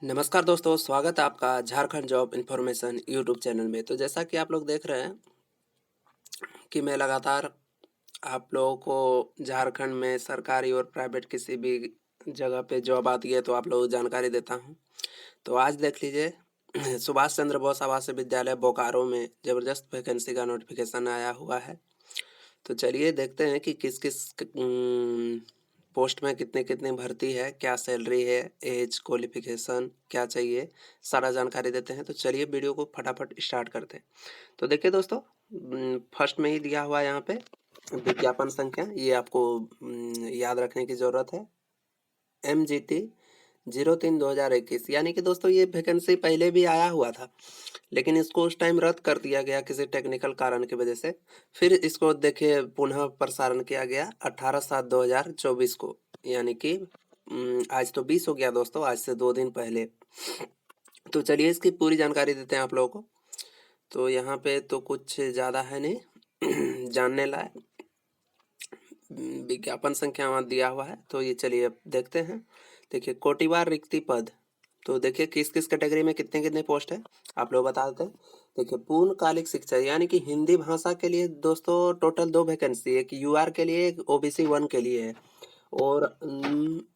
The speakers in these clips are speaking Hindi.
नमस्कार दोस्तों, स्वागत है आपका Jharkhand job information YouTube channel में। तो जैसा कि आप लोग देख रहे हैं कि मैं लगातार आप लोगों को झारखंड में सरकारी और प्राइवेट किसी भी जगह पे जॉब आती है तो आप लोगों को जानकारी देता हूं। तो आज देख लीजिए सुभाष चंद्र बोस आवासीय विद्यालय बोकारो में ज़बरदस्त वैकेंसी का नोटिफिकेशन आया हुआ है। तो चलिए देखते हैं कि किस किस पोस्ट में कितने कितने भर्ती है, क्या सैलरी है, एज, क्वालिफिकेशन क्या चाहिए, सारा जानकारी देते हैं। तो चलिए वीडियो को फटाफट स्टार्ट करते हैं। तो देखिए दोस्तों, फर्स्ट में ही दिया हुआ है यहाँ पे विज्ञापन संख्या, ये आपको याद रखने की ज़रूरत है। MGT 03/2021, यानी कि दोस्तों ये वैकेंसी पहले भी आया हुआ था, लेकिन इसको उस टाइम रद्द कर दिया गया किसी टेक्निकल कारण की वजह से। फिर इसको देखिए पुनः प्रसारण किया गया 18/7/2024 को, यानी कि आज तो 20 हो गया दोस्तों, आज से 2 दिन पहले। तो चलिए इसकी पूरी जानकारी देते हैं आप लोगों को। तो यहाँ पे तो कुछ ज़्यादा है नहीं जानने लायक। विज्ञापन संख्या वहाँ दिया हुआ है, तो ये चलिए अब देखते हैं। देखिए कोटिवार रिक्ति पद, तो देखिए किस किस कैटेगरी में कितने कितने पोस्ट है आप लोग बता देते हैं। देखिए पूर्णकालिक शिक्षा यानी कि हिंदी भाषा के लिए दोस्तों टोटल 2 वैकेंसी, एक UR के लिए, एक OBC 1 के लिए है। और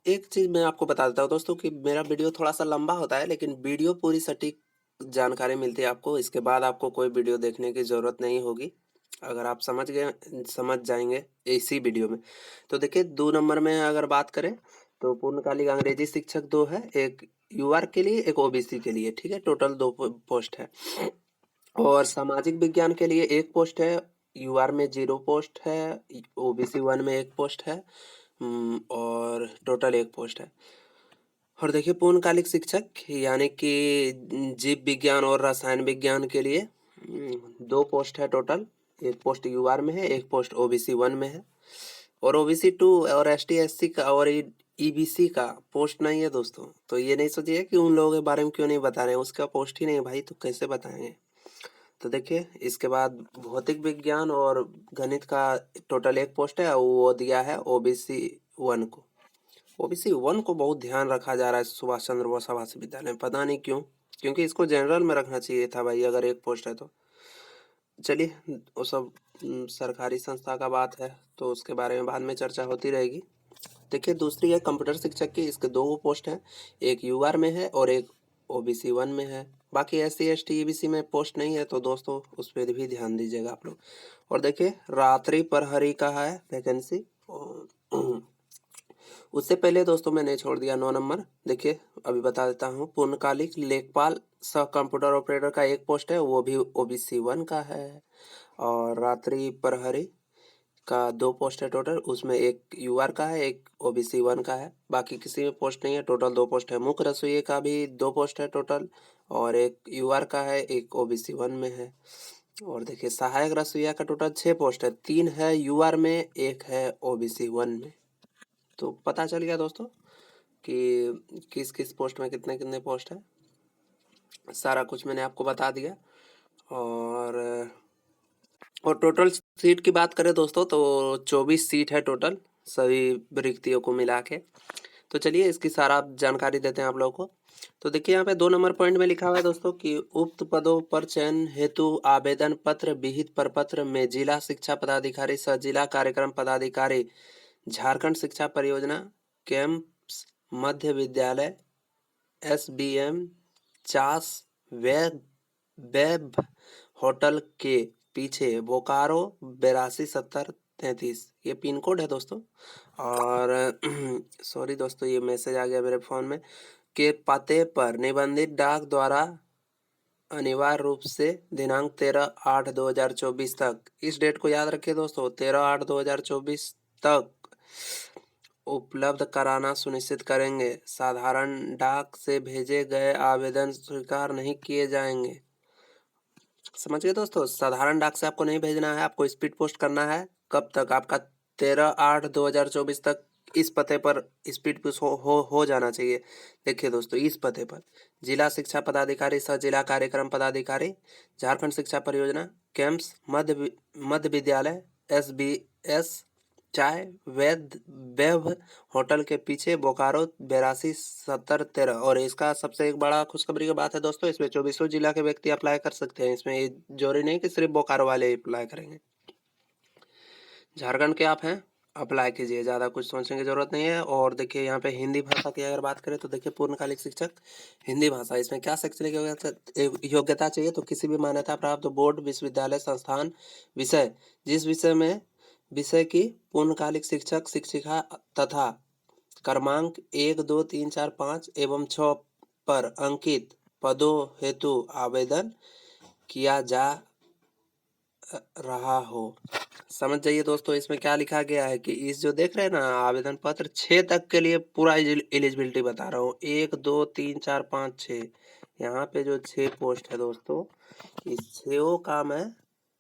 एक चीज़ मैं आपको बता देता हूँ दोस्तों कि मेरा वीडियो थोड़ा सा लंबा होता है, लेकिन वीडियो पूरी सटीक जानकारी मिलती है आपको। इसके बाद आपको कोई वीडियो देखने की ज़रूरत नहीं होगी, अगर आप समझ जाएंगे इसी वीडियो में। तो देखिए 2 नंबर में अगर बात करें तो पूर्णकालिक अंग्रेजी शिक्षक 2 है, एक UR के लिए, एक OBC के लिए, ठीक है। टोटल 2 पोस्ट है। और सामाजिक विज्ञान के लिए 1 पोस्ट है, UR में 0 पोस्ट है, OBC 1 में 1 पोस्ट है, और टोटल 1 पोस्ट है। और देखिए पूर्णकालिक शिक्षक यानी कि जीव विज्ञान और रसायन विज्ञान के लिए 2 पोस्ट है टोटल। 1 पोस्ट UR में है, 1 पोस्ट OBC 1 में है। और OBC 2 और ST SC का और EBC का पोस्ट नहीं है दोस्तों। तो ये नहीं सोचिए कि उन लोगों के बारे में क्यों नहीं बता रहे हैं, उसका पोस्ट ही नहीं है भाई, तो कैसे बताएंगे। तो देखिए इसके बाद भौतिक विज्ञान और गणित का टोटल 1 पोस्ट है, वो दिया है OBC 1 को। OBC 1 को बहुत ध्यान रखा जा रहा है सुभाष चंद्र बोस आवासीय विद्यालय में, पता नहीं क्यों, क्योंकि इसको जनरल में रखना चाहिए था भाई अगर 1 पोस्ट है तो। चलिए वो सब सरकारी संस्था का बात है, तो उसके बारे में बाद में चर्चा होती रहेगी। देखिए दूसरी है कंप्यूटर शिक्षक की, इसके 2 पोस्ट हैं, एक UR में है और एक OBC 1 में है। बाकी SC ST EBC में पोस्ट नहीं है, तो दोस्तों उस पर भी ध्यान दीजिएगा आप लोग। और देखिए रात्रि प्रहरी का है वैकेंसी। उससे पहले दोस्तों मैंने छोड़ दिया 9 नंबर। देखिए अभी बता देता हूँ, पूर्णकालिक लेखपाल सह कंप्यूटर ऑपरेटर का 1 पोस्ट है, वो भी OBC 1 का है। और रात्रि प्रहरी का 2 पोस्ट है टोटल, उसमें एक UR का है, एक OBC 1 का है। बाकी किसी में पोस्ट नहीं है, टोटल 2 पोस्ट है। मुख्य रसोई का भी 2 पोस्ट है टोटल, और एक UR का है, एक OBC 1 में है। और देखिए सहायक रसोईया का टोटल 6 पोस्ट है, 3 है UR में, 1 है OBC 1 में। तो पता चल गया दोस्तों कि किस किस पोस्ट में कितने कितने पोस्ट है, सारा कुछ मैंने आपको बता दिया। और टोटल सीट की बात करें दोस्तों तो 24 सीट है टोटल, सभी रिक्तियों को मिला के। तो चलिए इसकी सारा जानकारी देते हैं आप लोगों को। तो देखिए यहाँ पे 2 नंबर पॉइंट में लिखा हुआ है दोस्तों कि उक्त पदों पर चयन हेतु आवेदन पत्र विहित प्रपत्र में जिला शिक्षा पदाधिकारी सह जिला कार्यक्रम पदाधिकारी झारखंड शिक्षा परियोजना कैंप्स मध्य विद्यालय SBM चास वेब होटल के पीछे बोकारो 827033, ये पिन कोड है दोस्तों। और सॉरी दोस्तों, ये मैसेज आ गया मेरे फ़ोन में, के पते पर निबंधित डाक द्वारा अनिवार्य रूप से दिनांक 13/8/2024 तक, इस डेट को याद रखिए दोस्तों, 13/8/2024 तक उपलब्ध कराना सुनिश्चित करेंगे। साधारण डाक से भेजे गए आवेदन स्वीकार नहीं किए जाएंगे। समझ गए दोस्तों, साधारण डाक से आपको नहीं भेजना है, आपको स्पीड पोस्ट करना है। कब तक? आपका 13/8/2024 तक इस पते पर स्पीड पोस्ट हो जाना चाहिए। देखिए दोस्तों, इस पते पर जिला शिक्षा पदाधिकारी सह जिला कार्यक्रम पदाधिकारी झारखंड शिक्षा परियोजना कैंप्स मध्य विद्यालय SBS चाय वेब होटल के पीछे बोकारो 827013। और इसका सबसे एक बड़ा खुशखबरी की बात है दोस्तों, इसमें 24 जिला के व्यक्ति अप्लाई कर सकते हैं। इसमें ये जरूरी नहीं कि सिर्फ बोकारो वाले अप्लाई करेंगे। झारखंड के आप हैं, अप्लाई कीजिए, ज़्यादा कुछ सोचने की ज़रूरत नहीं है। और देखिए यहाँ पे हिंदी भाषा की अगर बात करें तो देखिए पूर्णकालिक शिक्षक हिंदी भाषा, इसमें क्या शैक्षणिक योग्यता चाहिए, तो किसी भी मान्यता प्राप्त बोर्ड, विश्वविद्यालय, संस्थान, विषय, जिस विषय की पूर्णकालिक शिक्षक शिक्षिका तथा क्रमांक 1, 2, 3, 4, 5 एवं 6 पर अंकित पदों हेतु आवेदन किया जा रहा हो। समझ जाइए दोस्तों, इसमें क्या लिखा गया है कि इस जो देख रहे हैं ना आवेदन पत्र 6 तक के लिए पूरा एलिजिबिलिटी बता रहा हूँ। 1, 2, 3, 4, 5, 6, यहाँ पे जो 6 पोस्ट है दोस्तों, इस 6 का मैं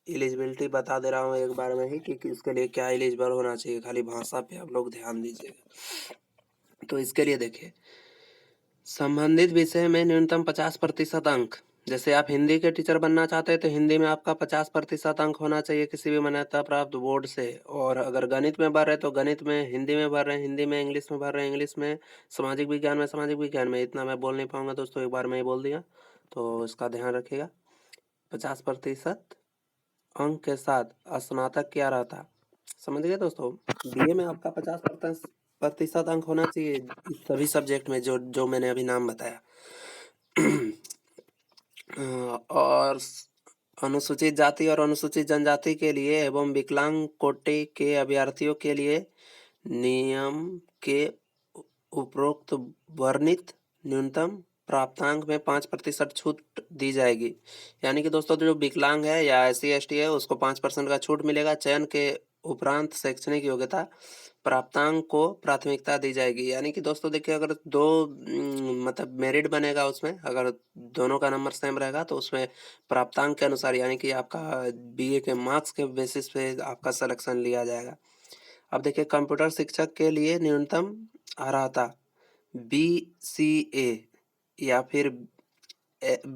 एलिजिबिलिटी बता दे रहा हूँ एक बार में ही कि इसके लिए क्या एलिजिबल होना चाहिए। खाली भाषा पे आप लोग ध्यान दीजिएगा। तो इसके लिए देखिए, संबंधित विषय में न्यूनतम 50% अंक। जैसे आप हिंदी के टीचर बनना चाहते हैं तो हिंदी में आपका 50% अंक होना चाहिए किसी भी मान्यता प्राप्त बोर्ड से। और अगर गणित में भर रहे तो गणित में, हिंदी में भर रहे हैं हिंदी में, इंग्लिश में भर रहे हैं इंग्लिश में, सामाजिक विज्ञान में सामाजिक विज्ञान में। इतना मैं बोल नहीं पाऊंगा दोस्तों, एक बार मैं ही बोल दिया, तो इसका ध्यान रखिएगा। 50% अंक के साथ स्नातक किया रहता। समझ गए दोस्तों, बीए में आपका 50% अंक होना चाहिए सभी सब्जेक्ट में जो मैंने अभी नाम बताया। और अनुसूचित जाति और अनुसूचित जनजाति के लिए एवं विकलांग कोटि के अभ्यर्थियों के लिए नियम के उपरोक्त वर्णित न्यूनतम प्राप्तांक में 5% छूट दी जाएगी। यानी कि दोस्तों जो विकलांग है या SC ST है उसको 5% का छूट मिलेगा। चयन के उपरांत शैक्षणिक योग्यता प्राप्तांक को प्राथमिकता दी जाएगी। यानी कि दोस्तों देखिए, अगर दो मतलब मेरिट बनेगा उसमें, अगर दोनों का नंबर सेम रहेगा तो उसमें प्राप्तांक के अनुसार, यानी कि आपका BA के मार्क्स के बेसिस पे आपका सिलेक्शन लिया जाएगा। अब देखिए, कंप्यूटर शिक्षक के लिए न्यूनतम अर्हता BCA या फिर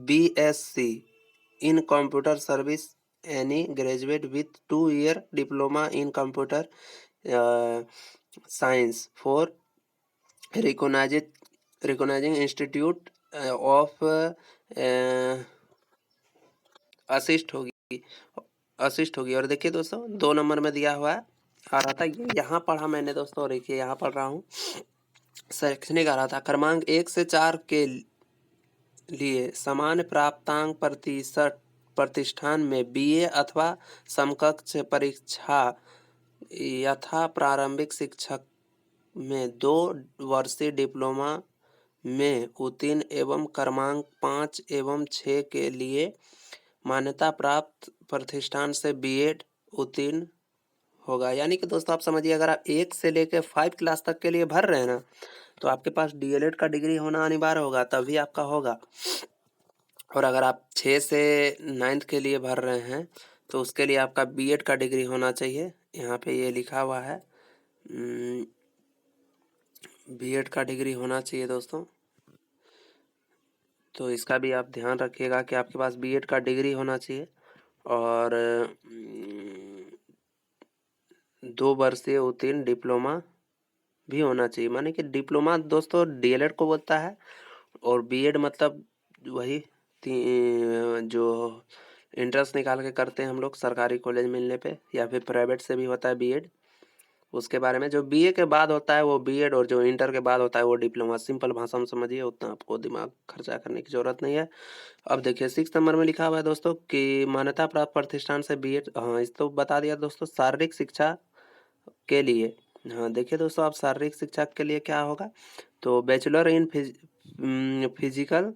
BSc in computer service any graduate with 2 year diploma in computer science for recognising institute of assist होगी। और देखिए दोस्तों 2 नंबर में दिया हुआ है अर्हता, ये यहाँ पढ़ा मैंने दोस्तों, देखिए यहाँ पढ़ रहा हूँ। शैक्षणिक अर्हता क्रमांक 1 से 4 के लिए समान प्राप्तांक प्रतिष्ठान में BA अथवा समकक्ष परीक्षा यथा प्रारंभिक शिक्षक में 2 वर्षीय डिप्लोमा में उत्तीर्ण एवं क्रमांक 5 एवं 6 के लिए मान्यता प्राप्त प्रतिष्ठान से B.Ed उत्तीर्ण होगा। यानी कि दोस्तों आप समझिए, अगर आप 1 से लेकर 5 क्लास तक के लिए भर रहे हैं ना, तो आपके पास DLED का डिग्री होना अनिवार्य होगा, तभी आपका होगा। और अगर आप 6 से 9th के लिए भर रहे हैं तो उसके लिए आपका B.Ed का डिग्री होना चाहिए। यहाँ पे ये लिखा हुआ है B.Ed का डिग्री होना चाहिए दोस्तों, तो इसका भी आप ध्यान रखिएगा कि आपके पास B.Ed का डिग्री होना चाहिए। और 2 वर्षीय उत्तीर्ण डिप्लोमा भी होना चाहिए। माने कि डिप्लोमा दोस्तों DLED को बोलता है, और B.Ed मतलब वही जो इंट्रेंस निकाल के करते हैं हम लोग सरकारी कॉलेज मिलने पे, या फिर प्राइवेट से भी होता है B.Ed। उसके बारे में जो BA के बाद होता है वो B.Ed, और जो इंटर के बाद होता है वो डिप्लोमा। सिंपल भाषा में समझिए, उतना आपको दिमाग खर्चा करने की जरूरत नहीं है। अब देखिए 6 नंबर में लिखा हुआ है दोस्तों कि मान्यता प्राप्त प्रतिष्ठान से B.Ed, हाँ इस तो बता दिया दोस्तों। शारीरिक शिक्षा के लिए, हाँ देखिए दोस्तों, आप शारीरिक शिक्षा के लिए क्या होगा, तो bachelor in physical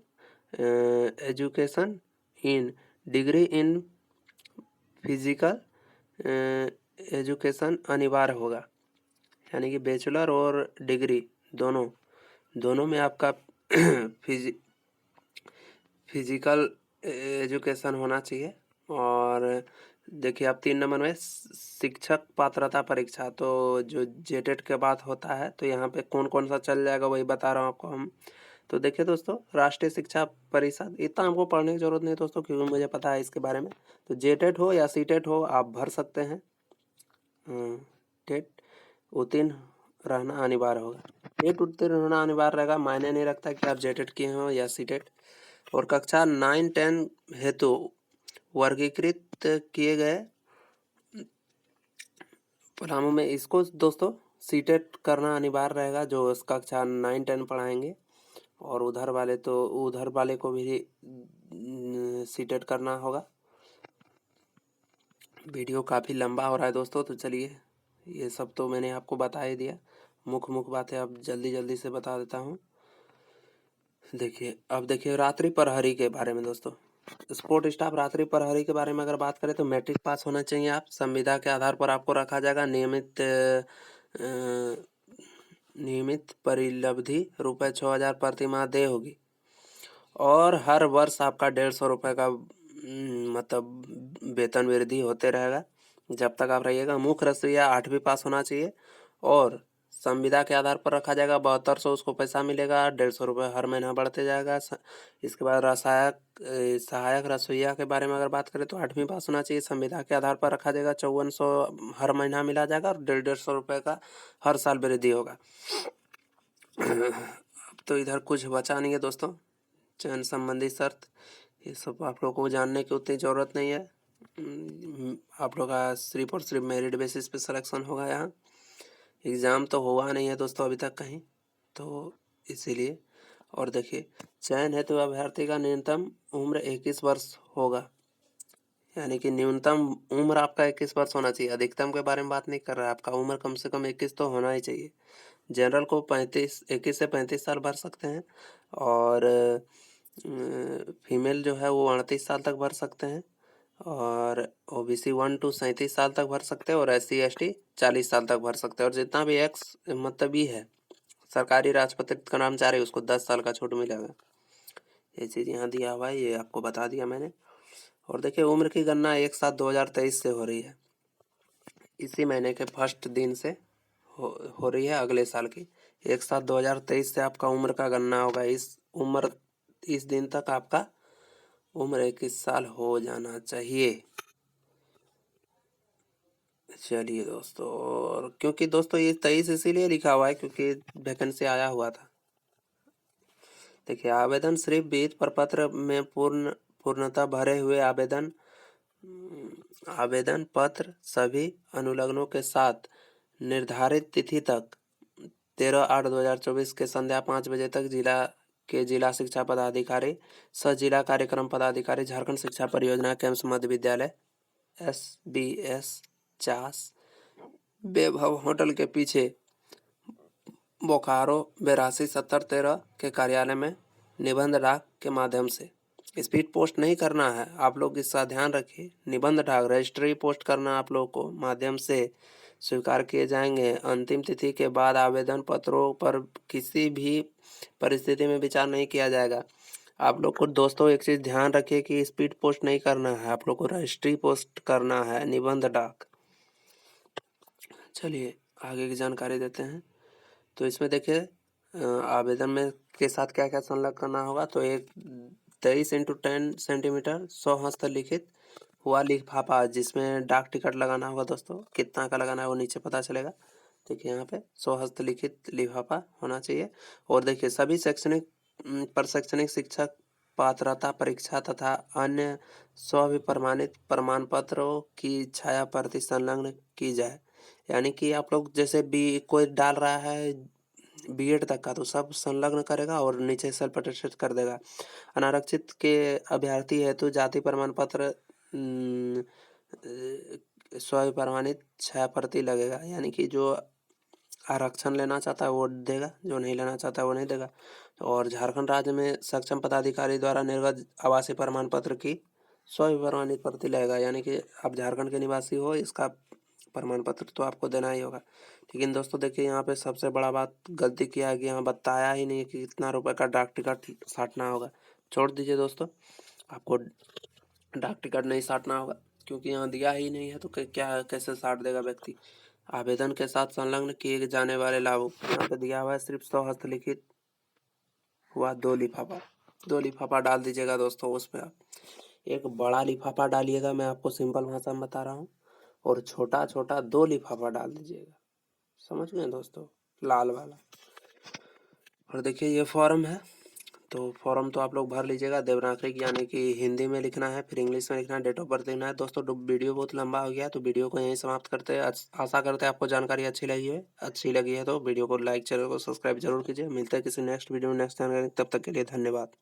education in degree in physical education अनिवार्य होगा। यानी कि बैचलर और डिग्री दोनों में आपका फिजिकल एजुकेशन होना चाहिए। और देखिए आप 3 नंबर में शिक्षक पात्रता परीक्षा, तो जो JTET के बाद होता है, तो यहाँ पे कौन कौन सा चल जाएगा वही बता रहा हूँ आपको हम। तो देखिए दोस्तों, राष्ट्रीय शिक्षा परिषद, इतना हमको पढ़ने की जरूरत नहीं दोस्तों क्योंकि मुझे पता है इसके बारे में। तो JTET हो या CTET हो, आप भर सकते हैं टेट। उत्तीर्ण रहना अनिवार्य होगा। नीट उत्तीर्ण होना अनिवार्य रहेगा, मायने नहीं रखता कि आप जेटेट किए हो या सीटेट। और कक्षा 9-10 हेतु वर्गीकृत किए गए परिणामों में इसको दोस्तों सीटेट करना अनिवार्य रहेगा, जो कक्षा 9-10 पढ़ाएंगे। और उधर वाले को भी सीटेट करना होगा। वीडियो काफ़ी लंबा हो रहा है दोस्तों, तो चलिए ये सब तो मैंने आपको बता ही दिया। मुख्य बातें अब जल्दी से बता देता हूँ। अब देखिए रात्रि प्रहरी के बारे में दोस्तों। स्पोर्ट स्टाफ रात्रि प्रहरी के बारे में अगर बात करें तो मैट्रिक पास होना चाहिए आप। संविदा के आधार पर आपको रखा जाएगा। नियमित परिलब्धि रुपये 6,000 प्रति माह देय होगी। और हर वर्ष आपका 150 रुपये का मतलब वेतन वृद्धि होते रहेगा जब तक आप रहिएगा। मुख्य रसोईया 8वीं पास होना चाहिए। और संविदा के आधार पर रखा जाएगा। 7200 उसको पैसा मिलेगा। 150 रुपये हर महीना बढ़ते जाएगा। इसके बाद सहायक रसोईया के बारे में अगर बात करें तो 8वीं पास होना चाहिए। संविदा के आधार पर रखा जाएगा। 5400 हर महीना मिला जाएगा और 150 रुपये का हर साल वृद्धि होगा। अब तो इधर कुछ बचा नहीं है दोस्तों। चयन संबंधी शर्त ये सब आप लोगों को जानने की उतनी ज़रूरत नहीं है। आप लोग का सिर्फ और सिर्फ मेरिट बेसिस पे सिलेक्शन होगा। यहाँ एग्ज़ाम तो हुआ नहीं है दोस्तों अभी तक कहीं, तो इसीलिए। और देखिए चयन हेतु तो अभ्यर्थी का न्यूनतम उम्र 21 वर्ष होगा, यानी कि न्यूनतम उम्र आपका 21 वर्ष होना चाहिए। अधिकतम के बारे में बात नहीं कर रहा है, आपका उम्र कम से कम 21 तो होना ही चाहिए। जनरल को 21 से 35 साल भर सकते हैं। और फीमेल जो है वो 38 साल तक भर सकते हैं। और OBC 1 to 37 साल तक भर सकते हैं। और SC ST 40 साल तक भर सकते हैं। और जितना भी एक्स मतलब ये है सरकारी राजपत्रित कर्मचारी उसको 10 साल का छूट मिलेगा। ये चीज़ यहाँ दिया हुआ है, ये आपको बता दिया मैंने। और देखिए उम्र की गणना 1/7/2023 से हो रही है। इसी महीने के फर्स्ट दिन से हो रही है अगले साल की। 1/7/2023 से आपका उम्र का गणना होगा। इस दिन तक आपका उम्र 21 साल हो जाना चाहिए। चलिए दोस्तों, और क्योंकि दोस्तों ये 23 इसीलिए लिखा हुआ है क्योंकि वैकेंसी आया हुआ था। देखिए आवेदन सिर्फ विहित प्रपत्र में पूर्णतः भरे हुए आवेदन पत्र सभी अनुलग्नों के साथ निर्धारित तिथि तक 13/8/2024 के संध्या 5 बजे तक जिला शिक्षा पदाधिकारी सह जिला कार्यक्रम पदाधिकारी झारखंड शिक्षा परियोजना केम्स मध्य विद्यालय SBS 50 वैभव होटल के पीछे बोकारो 827013 के कार्यालय में निबंध डाक के माध्यम से। स्पीड पोस्ट नहीं करना है, आप लोग इसका ध्यान रखिए। निबंध डाक रजिस्ट्री पोस्ट करना आप लोग को माध्यम से स्वीकार किए जाएंगे। अंतिम तिथि के बाद आवेदन पत्रों पर किसी भी परिस्थिति में विचार नहीं किया जाएगा। आप लोग को दोस्तों एक चीज़ ध्यान रखिए कि स्पीड पोस्ट नहीं करना है, आप लोग को रजिस्ट्री पोस्ट करना है, निबंध डाक। चलिए आगे की जानकारी देते हैं। तो इसमें देखिए आवेदन में के साथ क्या क्या संलग्न करना होगा। तो एक 23 x 10 सेंटीमीटर 100 हस्तलिखित हुआ लिफाफा जिसमें डाक टिकट लगाना होगा दोस्तों। कितना का लगाना है वो नीचे पता चलेगा। देखिए यहाँ पे 100 हस्तलिखित लिफाफा होना चाहिए। और देखिए सभी शैक्षणिक शिक्षक पात्रता परीक्षा तथा अन्य स्वविप्रमाणित प्रमाण पत्रों की छाया प्रति संलग्न की जाए। यानी कि आप लोग जैसे कोई डाल रहा है B.Ed तक का तो सब संलग्न करेगा और नीचे सेल्फ अटेस्टेड कर देगा। अनारक्षित के अभ्यर्थी हेतु जाति प्रमाण पत्र स्वप्रमाणित छाया प्रति लगेगा। यानी कि जो आरक्षण लेना चाहता है वो देगा, जो नहीं लेना चाहता है वो नहीं देगा। और झारखंड राज्य में सक्षम पदाधिकारी द्वारा निर्गत आवासीय प्रमाण पत्र की स्वप्रमाणित प्रति लगेगा। यानी कि आप झारखंड के निवासी हो, इसका प्रमाण पत्र तो आपको देना ही होगा। लेकिन दोस्तों देखिए यहाँ पे सबसे बड़ा बात गलती किया है कि यहाँ बताया ही नहीं कि कितना रुपए का डाक टिकट साटना होगा। छोड़ दीजिए दोस्तों, आपको डाक टिकट नहीं साटना होगा क्योंकि यहाँ दिया ही नहीं है, तो क्या कैसे साट देगा व्यक्ति। आवेदन के साथ संलग्न किए जाने वाले लाभों यहाँ पे दिया हुआ है सिर्फ 100 हस्तलिखित हुआ 2 लिफाफा डाल दीजिएगा दोस्तों। उसमें आप एक बड़ा लिफाफा डालिएगा, मैं आपको सिंपल भाषा में बता रहा हूँ, और छोटा छोटा 2 लिफाफा डाल दीजिएगा। समझ गए दोस्तों, लाल वाला। और देखिए ये फॉर्म है, तो फॉर्म तो आप लोग भर लीजिएगा देवनागरी यानी कि हिंदी में लिखना है, फिर इंग्लिश में लिखना है, डेट ऑफ बर्थ लिखना है। दोस्तों वीडियो बहुत लंबा हो गया है, तो वीडियो को यहीं समाप्त करते हैं। आशा करते हैं आपको जानकारी अच्छी लगी है तो वीडियो को लाइक, चैनल को सब्सक्राइब जरूर कीजिए। मिलते हैं किसी नेक्स्ट वीडियो में नेक्स्ट टाइम, तब तक के लिए धन्यवाद।